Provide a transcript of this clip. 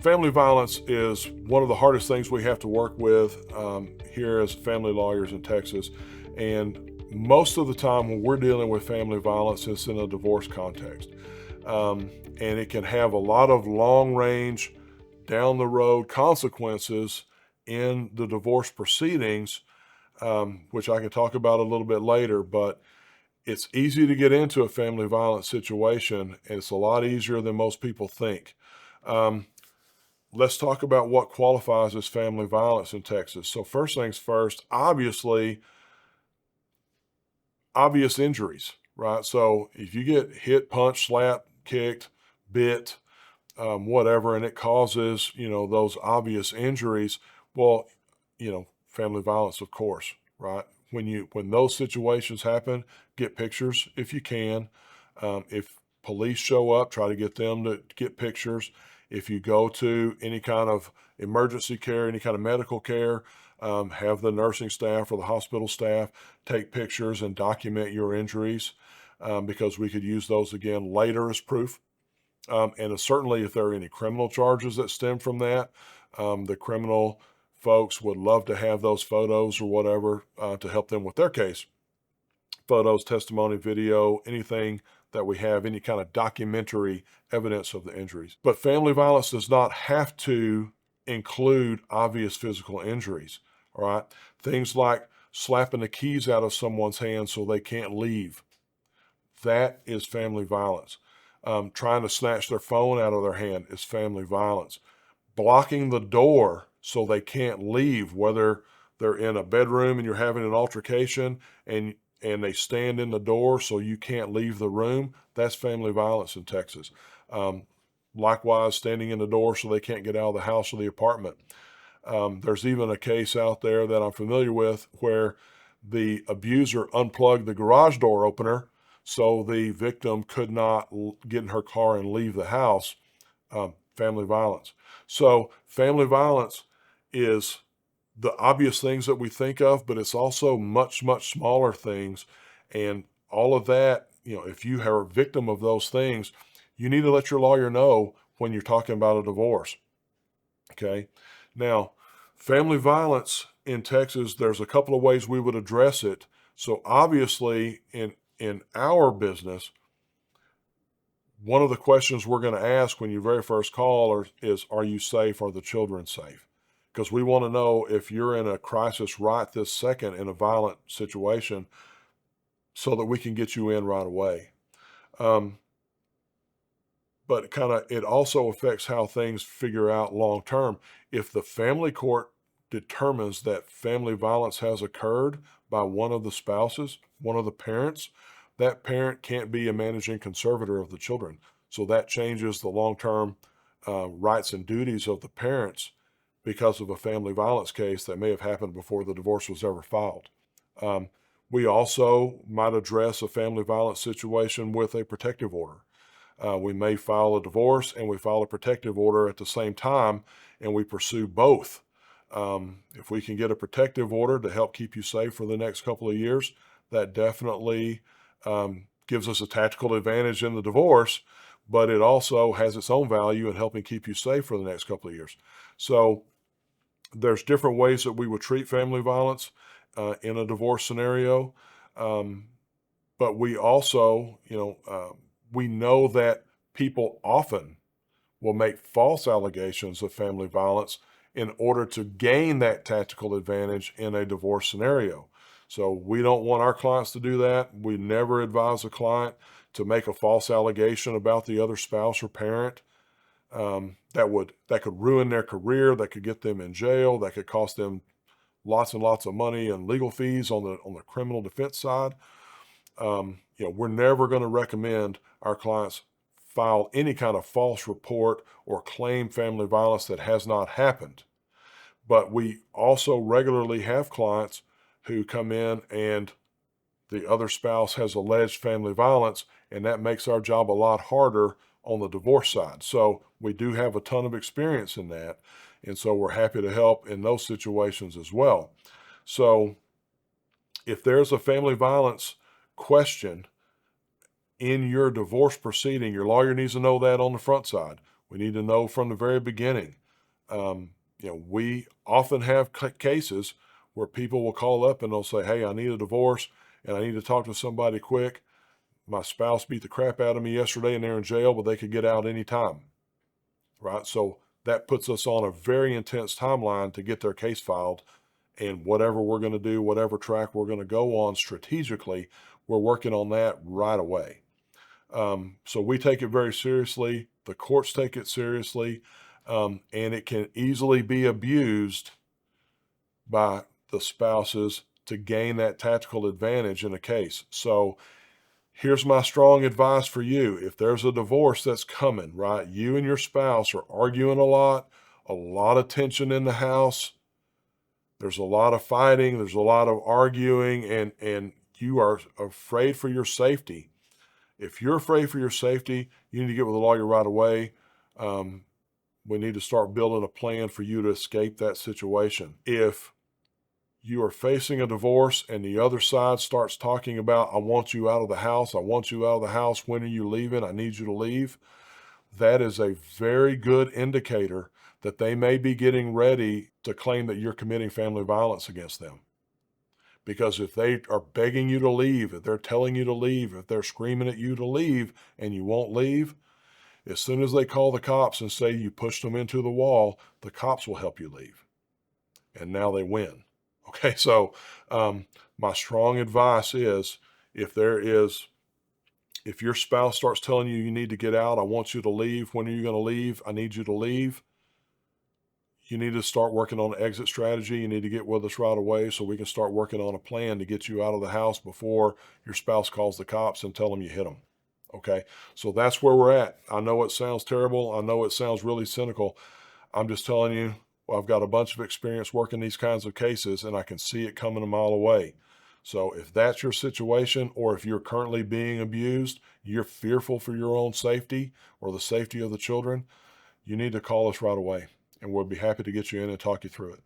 Family violence is one of the hardest things we have to work with here as family lawyers in Texas. And most of the time when we're dealing with family violence, it's in a divorce context. And it can have a lot of long range, down the road consequences in the divorce proceedings, which I can talk about a little bit later. But it's easy to get into a family violence situation, and it's a lot easier than most people think. Um, let's talk about what qualifies as family violence in Texas. So first things first, obviously, obvious injuries, right? So if you get hit, punched, slapped, kicked, bit, whatever, and it causes, those obvious injuries, well, family violence, of course, right? When those situations happen, get pictures if you can. If police show up, try to get them to get pictures. If you go to any kind of emergency care, any kind of medical care, have the nursing staff or the hospital staff take pictures and document your injuries, because we could use those again later as proof. And certainly, if there are any criminal charges that stem from that, the criminal folks would love to have those photos or whatever to help them with their case. Photos, testimony, video, anything that we have, any kind of documentary evidence of the injuries. But family violence does not have to include obvious physical injuries, all right? Things like slapping the keys out of someone's hands so they can't leave. That is family violence. Trying to snatch their phone out of their hand is family violence. Blocking the door so they can't leave, whether they're in a bedroom and you're having an altercation and they stand in the door so you can't leave the room, that's family violence in Texas. Likewise, standing in the door so they can't get out of the house or the apartment. There's even a case out there that I'm familiar with where the abuser unplugged the garage door opener so the victim could not get in her car and leave the house. Family violence. So family violence is the obvious things that we think of, but it's also much, much smaller things. And all of that, if you are a victim of those things, you need to let your lawyer know when you're talking about a divorce. Okay. Now, family violence in Texas, there's a couple of ways we would address it. So obviously in our business, one of the questions we're going to ask when you very first call is, are you safe? Are the children safe? Because we want to know if you're in a crisis right this second in a violent situation so that we can get you in right away. But it also affects how things figure out long term. If the family court determines that family violence has occurred by one of the spouses, one of the parents, that parent can't be a managing conservator of the children. So that changes the long-term rights and duties of the parents because of a family violence case that may have happened before the divorce was ever filed. We also might address a family violence situation with a protective order. We may file a divorce and we file a protective order at the same time, and we pursue both. If we can get a protective order to help keep you safe for the next couple of years, that definitely gives us a tactical advantage in the divorce, but it also has its own value in helping keep you safe for the next couple of years. So there's different ways that we would treat family violence in a divorce scenario. But we also, we know that people often will make false allegations of family violence in order to gain that tactical advantage in a divorce scenario. So we don't want our clients to do that. We never advise a client to make a false allegation about the other spouse or parent. That could ruin their career, that could get them in jail, that could cost them lots and lots of money and legal fees on the criminal defense side. We're never going to recommend our clients file any kind of false report or claim family violence that has not happened. But we also regularly have clients who come in and the other spouse has alleged family violence, and that makes our job a lot harder on the divorce side. So we do have a ton of experience in that. And so we're happy to help in those situations as well. So if there's a family violence question in your divorce proceeding, your lawyer needs to know that on the front side. We need to know from the very beginning. We often have cases where people will call up and they'll say, hey, I need a divorce and I need to talk to somebody quick. My spouse beat the crap out of me yesterday and they're in jail, but they could get out anytime, right? So that puts us on a very intense timeline to get their case filed. And whatever we're going to do, whatever track we're going to go on strategically, we're working on that right away. So we take it very seriously. The courts take it seriously, and it can easily be abused by the spouses to gain that tactical advantage in a case. So here's my strong advice for you. If there's a divorce that's coming, right? You and your spouse are arguing a lot of tension in the house. There's a lot of fighting, there's a lot of arguing, and you are afraid for your safety. If you're afraid for your safety, you need to get with a lawyer right away. We need to start building a plan for you to escape that situation. If you are facing a divorce and the other side starts talking about, I want you out of the house, I want you out of the house, when are you leaving, I need you to leave, that is a very good indicator that they may be getting ready to claim that you're committing family violence against them. Because if they are begging you to leave, if they're telling you to leave, if they're screaming at you to leave and you won't leave, as soon as they call the cops and say you pushed them into the wall, the cops will help you leave. And now they win. Okay, so my strong advice is if your spouse starts telling you you need to get out, I want you to leave, when are you going to leave, I need you to leave, you need to start working on an exit strategy. You need to get with us right away so we can start working on a plan to get you out of the house before your spouse calls the cops and tell them you hit them. Okay, so that's where we're at. I know it sounds terrible. I know it sounds really cynical. I'm just telling you, I've got a bunch of experience working these kinds of cases and I can see it coming a mile away. So if that's your situation, or if you're currently being abused, you're fearful for your own safety or the safety of the children, you need to call us right away, and we'll be happy to get you in and talk you through it.